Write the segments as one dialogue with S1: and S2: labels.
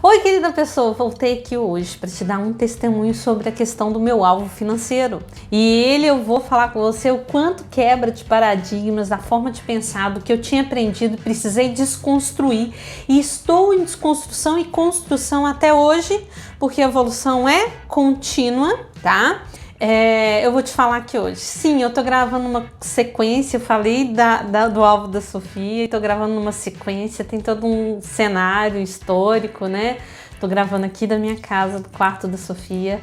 S1: Oi, querida pessoa, voltei aqui hoje para te dar um testemunho sobre a questão do meu alvo financeiro. E eu vou falar com você o quanto quebra de paradigmas, da forma de pensar, do que eu tinha aprendido, precisei desconstruir. E estou em desconstrução e construção até hoje, porque a evolução é contínua, tá? Eu vou te falar aqui hoje. Sim, eu tô gravando uma sequência, eu falei do alvo da Sofia, e tô gravando numa sequência, tem todo um cenário histórico, né? Tô gravando aqui da minha casa, do quarto da Sofia.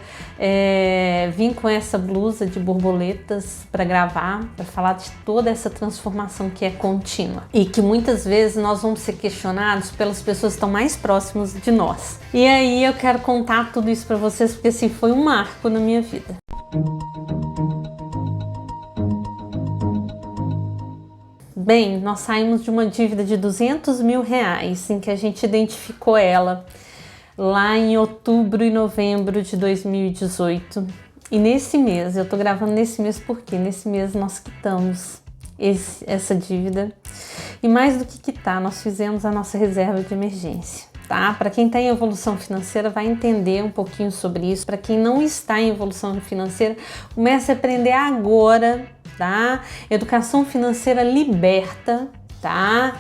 S1: Vim com essa blusa de borboletas para gravar, para falar de toda essa transformação que é contínua. E que muitas vezes nós vamos ser questionados pelas pessoas que estão mais próximas de nós. E aí eu quero contar tudo isso para vocês, porque assim, foi um marco na minha vida. Bem, nós saímos de uma dívida de R$200 mil, em que a gente identificou ela lá em outubro e novembro de 2018. E nesse mês, eu tô gravando nesse mês porque nesse mês nós quitamos essa dívida. E mais do que quitar, nós fizemos a nossa reserva de emergência. Tá? Para quem está em evolução financeira vai entender um pouquinho sobre isso. Para quem não está em evolução financeira, comece a aprender agora, tá? Educação financeira liberta, tá?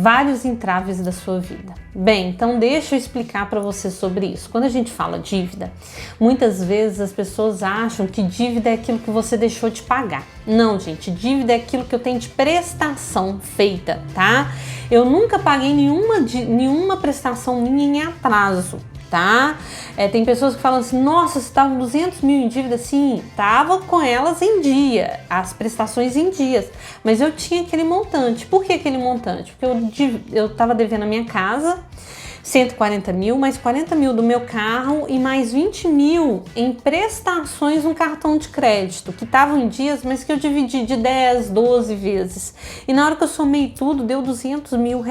S1: Vários entraves da sua vida. Bem, então deixa eu explicar para você sobre isso. Quando a gente fala dívida, muitas vezes as pessoas acham que dívida é aquilo que você deixou de pagar. Não, gente, dívida é aquilo que eu tenho de prestação feita, tá? Eu nunca paguei nenhuma prestação minha em atraso, tá? Tem pessoas que falam assim, nossa, você estava com 200 mil em dívida. Sim, tava com elas em dia, as prestações em dias, mas eu tinha aquele montante. Por que aquele montante? Porque eu estava devendo a minha casa, 140 mil, mais 40 mil do meu carro e mais 20 mil em prestações no cartão de crédito, que estavam em dias, mas que eu dividi de 10, 12 vezes. E na hora que eu somei tudo, deu R$200 mil.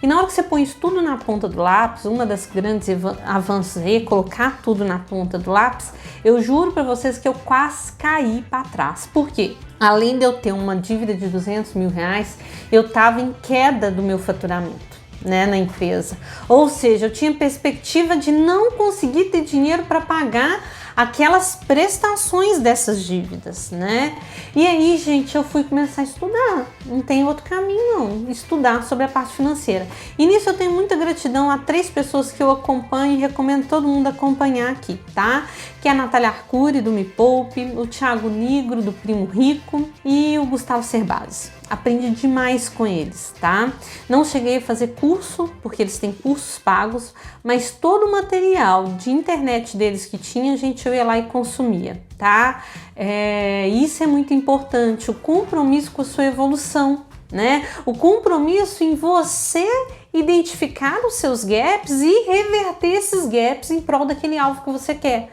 S1: E na hora que você põe isso tudo na ponta do lápis, uma das grandes avanços é colocar tudo na ponta do lápis, eu juro para vocês que eu quase caí para trás. Por quê? Além de eu ter uma dívida de R$200 mil, eu estava em queda do meu faturamento, né, na empresa. Ou seja, eu tinha perspectiva de não conseguir ter dinheiro para pagar aquelas prestações dessas dívidas, né? E aí, gente, eu fui começar a estudar. Não tem outro caminho, não. Estudar sobre a parte financeira. E nisso eu tenho muita gratidão a 3 pessoas que eu acompanho e recomendo todo mundo acompanhar aqui, tá? Que é a Natália Arcuri, do Me Poupe, o Thiago Nigro, do Primo Rico, e o Gustavo Cerbasi. Aprendi demais com eles, tá? Não cheguei a fazer curso, porque eles têm cursos pagos, mas todo o material de internet deles que tinha, gente, eu ia lá e consumia, tá? Isso é muito importante, o compromisso com a sua evolução, né? O compromisso em você identificar os seus gaps e reverter esses gaps em prol daquele alvo que você quer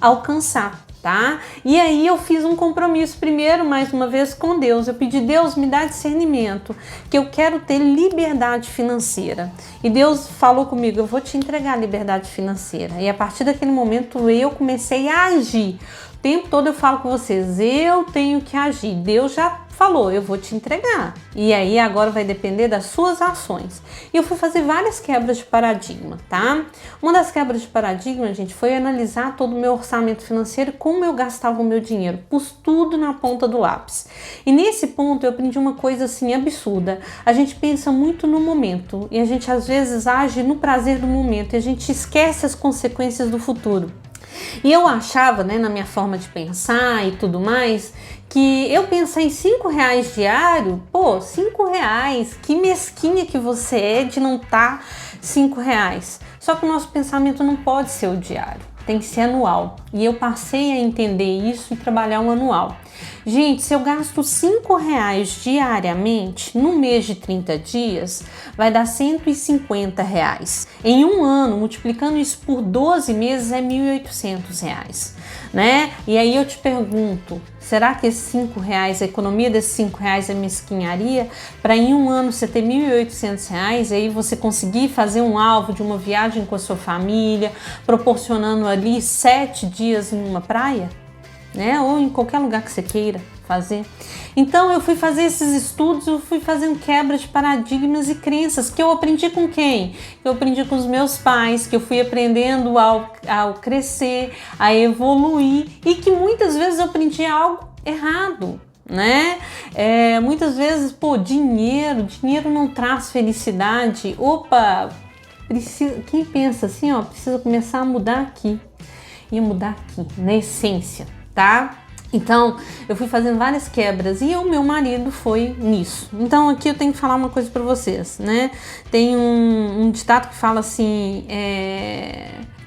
S1: alcançar, tá? E aí eu fiz um compromisso primeiro, mais uma vez, com Deus. Eu pedi, Deus, me dá discernimento, que eu quero ter liberdade financeira. E Deus falou comigo, eu vou te entregar a liberdade financeira. E a partir daquele momento eu comecei a agir. O tempo todo eu falo com vocês, eu tenho que agir. Deus já falou, eu vou te entregar. E aí agora vai depender das suas ações. E eu fui fazer várias quebras de paradigma, tá? Uma das quebras de paradigma, gente, foi analisar todo o meu orçamento financeiro e como eu gastava o meu dinheiro. Pus tudo na ponta do lápis. E nesse ponto eu aprendi uma coisa assim absurda. A gente pensa muito no momento e a gente às vezes age no prazer do momento e a gente esquece as consequências do futuro. E eu achava, né, na minha forma de pensar e tudo mais, que eu pensar em R$5 diário, pô, R$5, que mesquinha que você é de não estar R$5. Só que o nosso pensamento não pode ser o diário, tem que ser anual. E eu passei a entender isso e trabalhar um anual. Gente, se eu gasto R$5 diariamente, no mês de 30 dias, vai dar R$150. Em um ano, multiplicando isso por 12 meses, é R$1.800, né? E aí eu te pergunto, será que esses R$5, a economia desses R$5 é mesquinharia? Para em um ano você ter R$1.800 e aí você conseguir fazer um alvo de uma viagem com a sua família, proporcionando ali 7 dias em uma praia? Né? Ou em qualquer lugar que você queira fazer. Então eu fui fazer esses estudos, eu fui fazendo quebra de paradigmas e crenças que eu aprendi com quem? Eu aprendi com os meus pais, que eu fui aprendendo ao crescer, a evoluir e que muitas vezes eu aprendi algo errado, né? Muitas vezes, dinheiro não traz felicidade. Opa, quem pensa assim, precisa começar a mudar aqui e mudar aqui, na essência, tá? Então, eu fui fazendo várias quebras e o meu marido foi nisso. Então, aqui eu tenho que falar uma coisa para vocês, né? Tem um ditado que fala assim,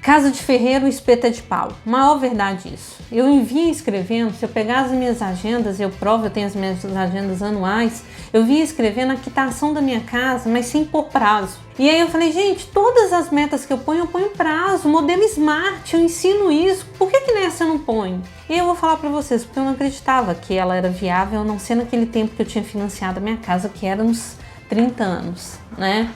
S1: casa de ferreiro, espeta de pau. Maior verdade isso. Eu vinha escrevendo, se eu pegar as minhas agendas, eu tenho as minhas agendas anuais, eu vinha escrevendo a quitação da minha casa, mas sem pôr prazo. E aí eu falei, gente, todas as metas que eu ponho prazo, modelo Smart, eu ensino isso, por que nessa eu não ponho? E eu vou falar para vocês, porque eu não acreditava que ela era viável, a não ser naquele tempo que eu tinha financiado a minha casa, que era uns 30 anos, né?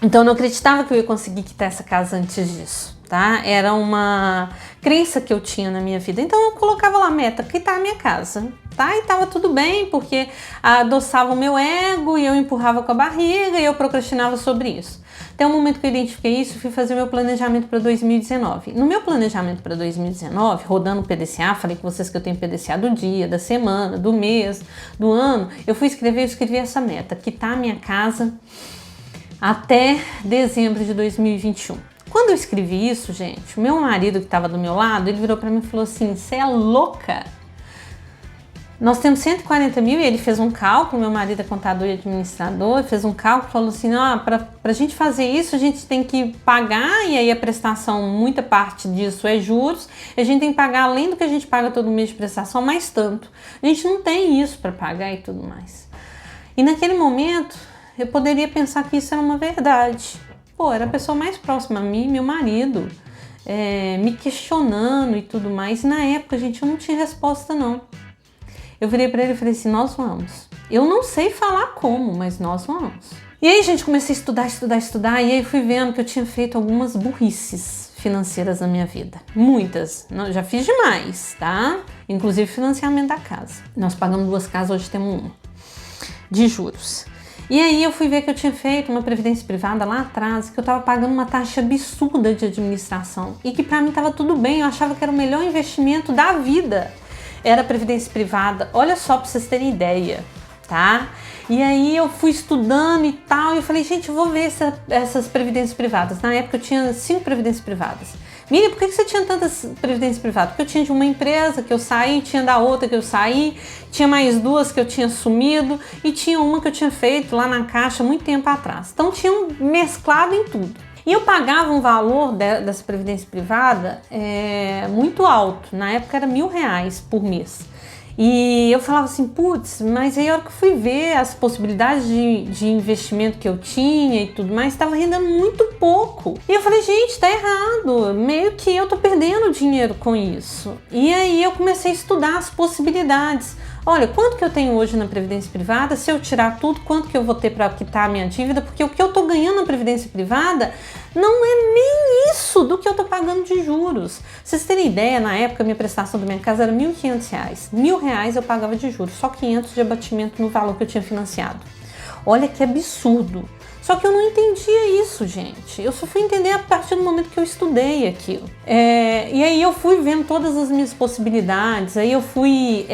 S1: Então eu não acreditava que eu ia conseguir quitar essa casa antes disso, tá? Era uma crença que eu tinha na minha vida. Então eu colocava lá a meta, quitar a minha casa, tá? E tava tudo bem, porque adoçava o meu ego e eu empurrava com a barriga e eu procrastinava sobre isso. Até o momento que eu identifiquei isso, fui fazer meu planejamento para 2019. No meu planejamento para 2019, rodando o PDCA, falei com vocês que eu tenho PDCA do dia, da semana, do mês, do ano, eu escrevi essa meta, quitar a minha casa até dezembro de 2021. Quando eu escrevi isso, gente, o meu marido que estava do meu lado, ele virou para mim e falou assim, você é louca? Nós temos 140 mil e ele fez um cálculo, meu marido é contador e administrador, fez um cálculo, falou assim, para a gente fazer isso, a gente tem que pagar, e aí a prestação, muita parte disso é juros, a gente tem que pagar, além do que a gente paga todo mês de prestação, mais tanto. A gente não tem isso para pagar e tudo mais. E naquele momento, eu poderia pensar que isso era uma verdade. Era a pessoa mais próxima a mim, meu marido, me questionando e tudo mais. E na época, gente, eu não tinha resposta, não. Eu virei para ele e falei assim, nós vamos. Eu não sei falar como, mas nós vamos. E aí, gente, comecei a estudar. E aí fui vendo que eu tinha feito algumas burrices financeiras na minha vida. Muitas. Já fiz demais, tá? Inclusive financiamento da casa. Nós pagamos 2 casas, hoje temos uma. De juros. E aí eu fui ver que eu tinha feito uma previdência privada lá atrás, que eu estava pagando uma taxa absurda de administração e que para mim estava tudo bem, eu achava que era o melhor investimento da vida. Era a previdência privada, olha só para vocês terem ideia, tá? E aí eu fui estudando e tal, e eu falei, gente, eu vou ver essas previdências privadas. Na época eu tinha 5 previdências privadas. Miriam, por que você tinha tantas previdências privadas? Porque eu tinha de uma empresa que eu saí, tinha da outra que eu saí, tinha mais 2 que eu tinha sumido e tinha uma que eu tinha feito lá na Caixa muito tempo atrás. Então tinham mesclado em tudo. E eu pagava um valor dessa previdência privada muito alto. Na época era R$1.000 por mês. E eu falava assim, putz, mas aí a hora que eu fui ver as possibilidades de investimento que eu tinha e tudo mais, estava rendendo muito pouco. E eu falei, gente, tá errado, meio que eu tô perdendo dinheiro com isso. E aí eu comecei a estudar as possibilidades. Olha, quanto que eu tenho hoje na previdência privada? Se eu tirar tudo, quanto que eu vou ter para quitar a minha dívida? Porque o que eu tô ganhando na previdência privada não é nem isso do que eu tô pagando de juros. Pra vocês terem ideia, na época, a minha prestação da minha casa era R$1.500. R$1.000 eu pagava de juros, só 500 de abatimento no valor que eu tinha financiado. Olha que absurdo. Só que eu não entendia isso, gente. Eu só fui entender a partir do momento que eu estudei aquilo. E aí eu fui vendo todas as minhas possibilidades, aí eu fui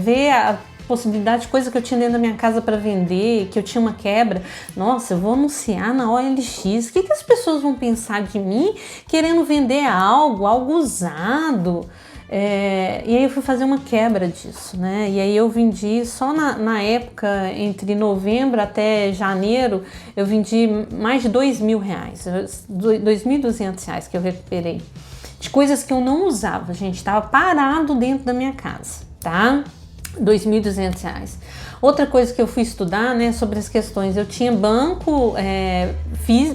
S1: ver a possibilidade de coisa que eu tinha dentro da minha casa para vender, que eu tinha uma quebra. Nossa, eu vou anunciar na OLX. O que as pessoas vão pensar de mim querendo vender algo usado? E aí eu fui fazer uma quebra disso, né? E aí eu vendi só na época, entre novembro até janeiro, eu vendi mais de R$2.000, R$2.200 que eu recuperei. De coisas que eu não usava, gente, estava parado dentro da minha casa, tá? R$2.200. Outra coisa que eu fui estudar, né, sobre as questões, eu tinha banco,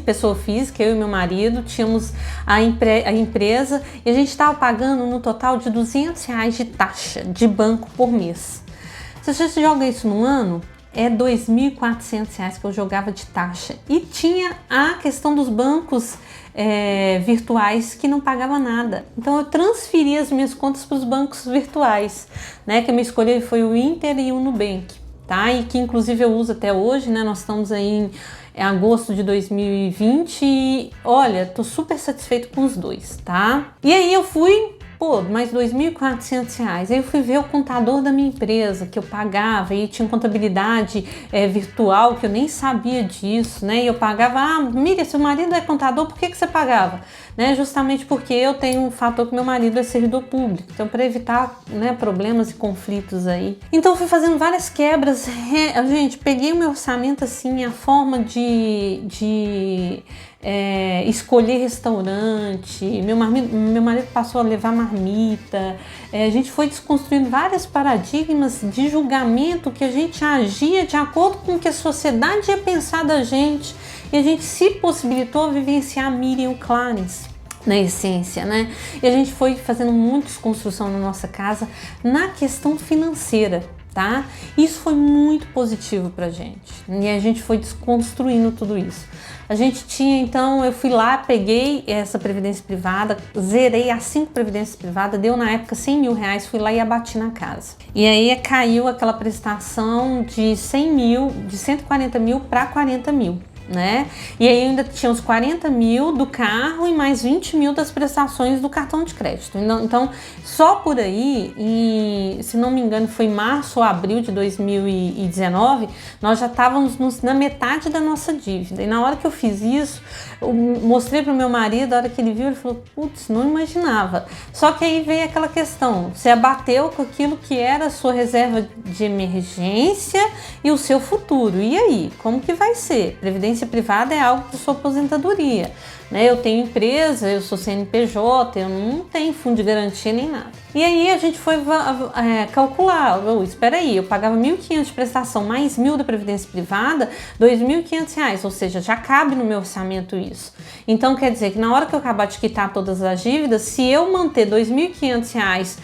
S1: pessoa física, eu e meu marido, tínhamos a empresa e a gente estava pagando no total de R$200 de taxa de banco por mês. Se você joga isso num ano, é R$ 2.400 que eu jogava de taxa. E tinha a questão dos bancos virtuais que não pagava nada. Então eu transferi as minhas contas para os bancos virtuais, né? Que a minha escolha foi o Inter e o Nubank, tá? E que inclusive eu uso até hoje, né? Nós estamos aí em agosto de 2020 e olha, tô super satisfeito com os dois, tá? E aí eu fui, mais R$ 2.400. Aí eu fui ver o contador da minha empresa, que eu pagava, e tinha contabilidade virtual, que eu nem sabia disso, né? E eu pagava, Miriam, seu marido é contador, por que você pagava? Né? Justamente porque eu tenho um fator que meu marido é servidor público, então para evitar, né, problemas e conflitos aí. Então eu fui fazendo várias quebras, gente, peguei o meu orçamento assim, a forma de escolher restaurante, meu marido passou a levar marmita, a gente foi desconstruindo vários paradigmas de julgamento que a gente agia de acordo com o que a sociedade ia pensar da gente, e a gente se possibilitou vivenciar Miriam Clarence na essência, né? E a gente foi fazendo muita desconstrução na nossa casa na questão financeira, tá? Isso foi muito positivo pra gente, e a gente foi desconstruindo tudo isso. A gente tinha, então, eu fui lá, peguei essa previdência privada, zerei as 5 previdências privadas, deu na época R$100 mil, fui lá e abati na casa. E aí caiu aquela prestação de 100 mil, de 140 mil para 40 mil. Né? E aí ainda tinha os 40 mil do carro e mais 20 mil das prestações do cartão de crédito. Então, só por aí, se não me engano, foi março ou abril de 2019, nós já estávamos na metade da nossa dívida. E na hora que eu fiz isso, eu mostrei para o meu marido, a hora que ele viu, ele falou, putz, não imaginava. Só que aí veio aquela questão, você abateu com aquilo que era a sua reserva de emergência e o seu futuro. E aí, como que vai ser? Previdência privada é algo de sua aposentadoria, né? Eu tenho empresa, eu sou CNPJ, eu não tenho fundo de garantia nem nada. E aí a gente foi calcular, espera aí, eu pagava R$ 1.500 de prestação mais 1.000 da previdência privada, R$ 2.500, ou seja, já cabe no meu orçamento isso. Então quer dizer que na hora que eu acabar de quitar todas as dívidas, se eu manter R$ 2.500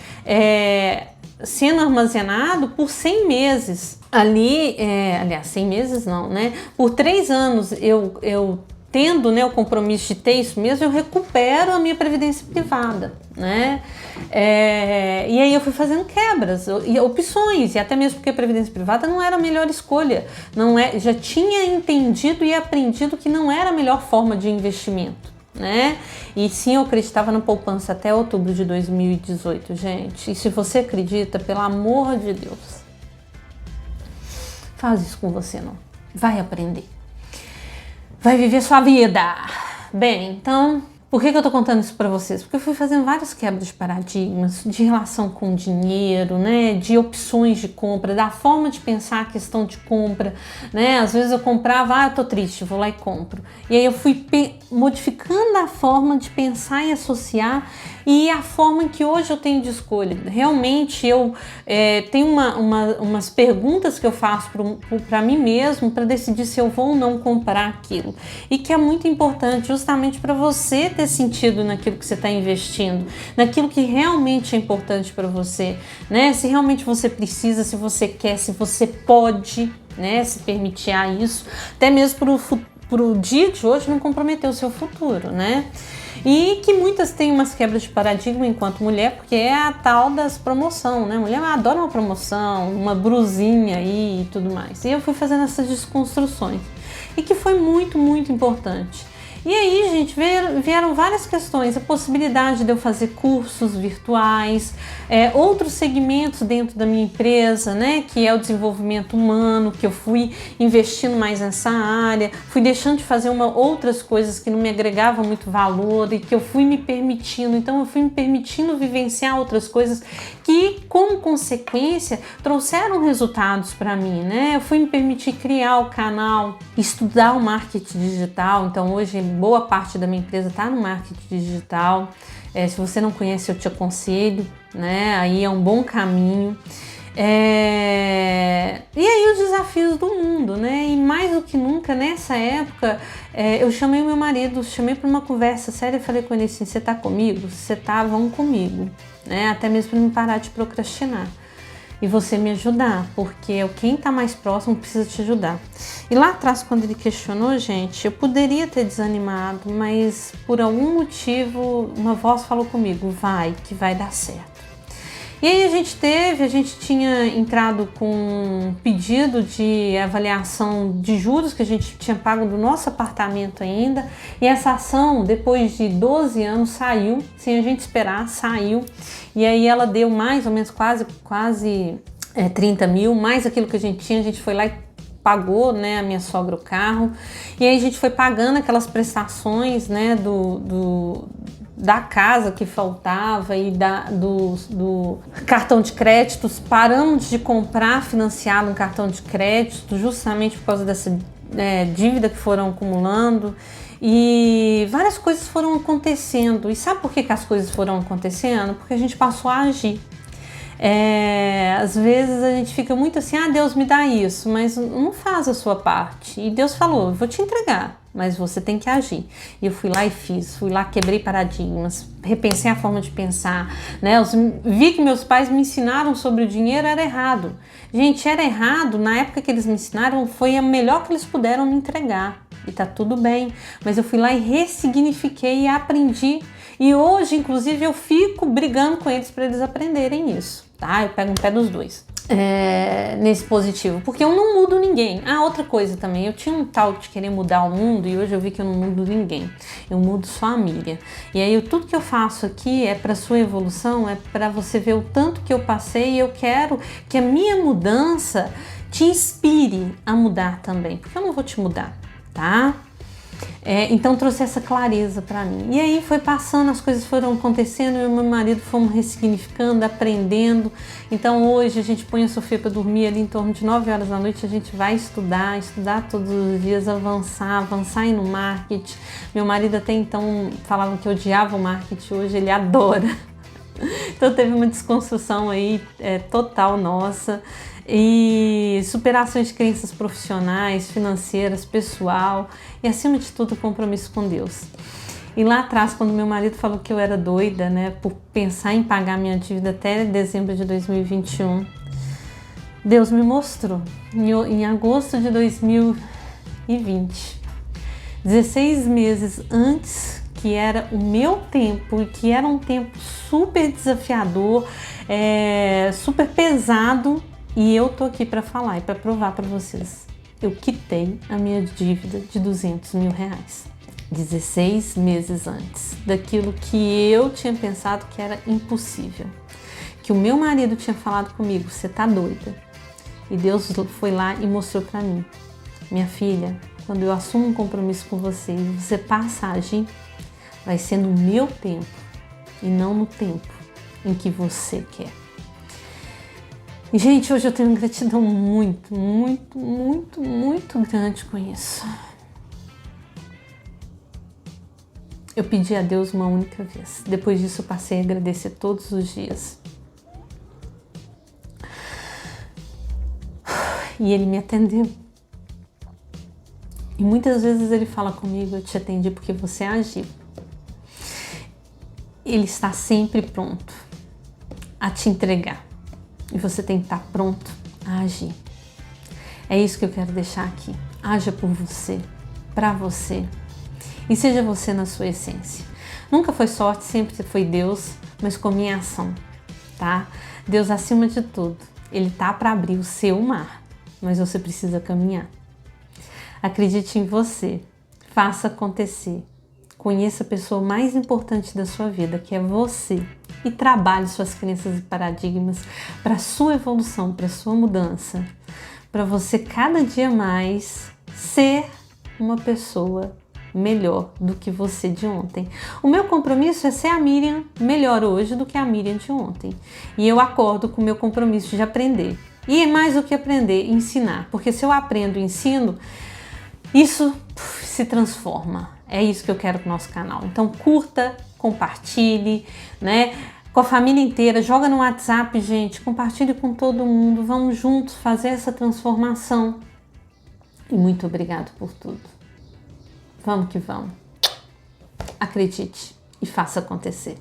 S1: sendo armazenado por 100 meses, aliás, 100 meses não, né? Por 3 anos eu tendo, né, o compromisso de ter isso mesmo, eu recupero a minha previdência privada, né? E aí eu fui fazendo quebras e opções, e até mesmo porque a previdência privada não era a melhor escolha, já tinha entendido e aprendido que não era a melhor forma de investimento, né? E sim, eu acreditava na poupança até outubro de 2018, gente. E se você acredita, pelo amor de Deus, faz isso com você não. Vai aprender. Vai viver sua vida. Bem, então, por que eu tô contando isso para vocês? Porque eu fui fazendo várias quebras de paradigmas, de relação com dinheiro, né? De opções de compra, da forma de pensar a questão de compra, né? Às vezes eu comprava, eu tô triste, vou lá e compro. E aí eu fui modificando a forma de pensar e associar, e a forma que hoje eu tenho de escolha. Realmente eu tenho umas perguntas que eu faço para mim mesmo para decidir se eu vou ou não comprar aquilo, e que é muito importante justamente para você ter sentido naquilo que você está investindo, naquilo que realmente é importante para você, né? Se realmente você precisa, se você quer, se você pode, né, se permitir isso, até mesmo para o dia de hoje não comprometer o seu futuro, né? E que muitas têm umas quebras de paradigma enquanto mulher, porque é a tal das promoção, né? Mulher adora uma promoção, uma brusinha aí e tudo mais. E eu fui fazendo essas desconstruções, e que foi muito, muito importante. E aí, gente, vieram várias questões, a possibilidade de eu fazer cursos virtuais, outros segmentos dentro da minha empresa, né, que é o desenvolvimento humano, que eu fui investindo mais nessa área, fui deixando de fazer outras coisas que não me agregavam muito valor e que eu fui me permitindo. Então eu fui me permitindo vivenciar outras coisas que, como consequência, trouxeram resultados para mim, né? Eu fui me permitir criar o canal, estudar o marketing digital. Então hoje boa parte da minha empresa está no marketing digital. Se você não conhece, eu te aconselho, né? Aí é um bom caminho. E aí os desafios do mundo, né? E mais do que nunca, nessa época, eu chamei o meu marido, chamei para uma conversa séria e falei com ele assim: você tá comigo? Se você tá, vamos comigo, né? Até mesmo para não parar de procrastinar. e você me ajudar, porque quem está mais próximo precisa te ajudar. E lá atrás, quando ele questionou, gente, eu poderia ter desanimado, mas por algum motivo uma voz falou comigo, vai, que vai dar certo. E aí a gente tinha entrado com um pedido de avaliação de juros que a gente tinha pago do nosso apartamento ainda, e essa ação, depois de 12 anos, saiu, sem a gente esperar, saiu, e aí ela deu mais ou menos quase 30 mil, mais aquilo que a gente foi lá e pagou, né, a minha sogra o carro, e aí a gente foi pagando aquelas prestações, né, da casa que faltava e do cartão de créditos. Paramos de comprar financiado um cartão de crédito justamente por causa dessa dívida que foram acumulando, e várias coisas foram acontecendo. E sabe por que as coisas foram acontecendo? Porque a gente passou a agir. Às vezes a gente fica muito assim, Deus me dá isso, mas não faz a sua parte. E Deus falou, eu vou te entregar, mas você tem que agir. E eu fui lá e fiz, quebrei paradigmas, repensei a forma de pensar, né? Vi que meus pais me ensinaram sobre o dinheiro, era errado. Gente, era errado, na época que eles me ensinaram, foi a melhor que eles puderam me entregar. E tá tudo bem, mas eu fui lá e ressignifiquei e aprendi. E hoje, inclusive, eu fico brigando com eles para eles aprenderem isso, tá? Eu pego no pé dos dois. Nesse positivo, porque eu não mudo ninguém. Outra coisa também, eu tinha um tal de querer mudar o mundo e hoje eu vi que eu não mudo ninguém, eu mudo só a Miriam. E aí tudo que eu faço aqui é para sua evolução, é para você ver o tanto que eu passei, e eu quero que a minha mudança te inspire a mudar também, porque eu não vou te mudar, tá? Então trouxe essa clareza para mim. E aí foi passando, as coisas foram acontecendo, eu e meu marido fomos ressignificando, aprendendo. Então hoje a gente põe a Sofia para dormir ali em torno de 9 horas da noite, a gente vai estudar todos os dias, avançar aí no marketing. Meu marido até então falava que odiava o marketing, hoje ele adora. Então teve uma desconstrução aí total nossa. E superações de crenças profissionais, financeiras, pessoal e acima de tudo compromisso com Deus. E lá atrás, quando meu marido falou que eu era doida, né, por pensar em pagar minha dívida até dezembro de 2021, Deus me mostrou em agosto de 2020, 16 meses antes, que era o meu tempo e que era um tempo super desafiador, super pesado. E eu tô aqui para falar e para provar para vocês. Eu quitei a minha dívida de 200 mil reais. 16 meses antes daquilo que eu tinha pensado que era impossível. Que o meu marido tinha falado comigo, você tá doida. E Deus foi lá e mostrou para mim. Minha filha, quando eu assumo um compromisso com você e você passa a agir, vai ser no meu tempo e não no tempo em que você quer. E, gente, hoje eu tenho gratidão muito, muito, muito, muito grande com isso. Eu pedi a Deus uma única vez. Depois disso eu passei a agradecer todos os dias. E Ele me atendeu. E muitas vezes Ele fala comigo, eu te atendi porque você agiu. Ele está sempre pronto a te entregar. E você tem que estar pronto a agir. É isso que eu quero deixar aqui. Haja por você, para você. E seja você na sua essência. Nunca foi sorte, sempre foi Deus, mas com minha ação, tá? Deus acima de tudo. Ele tá para abrir o seu mar, mas você precisa caminhar. Acredite em você. Faça acontecer. Conheça a pessoa mais importante da sua vida, que é você. E trabalhe suas crenças e paradigmas para sua evolução, para sua mudança. Para você cada dia mais ser uma pessoa melhor do que você de ontem. O meu compromisso é ser a Miriam melhor hoje do que a Miriam de ontem. E eu acordo com o meu compromisso de aprender. E é mais do que aprender, ensinar. Porque se eu aprendo e ensino, isso se transforma. É isso que eu quero para o nosso canal. Então curta, compartilhe, né? Com a família inteira, joga no WhatsApp, gente, compartilhe com todo mundo. Vamos juntos fazer essa transformação. E muito obrigado por tudo. Vamos que vamos. Acredite e faça acontecer.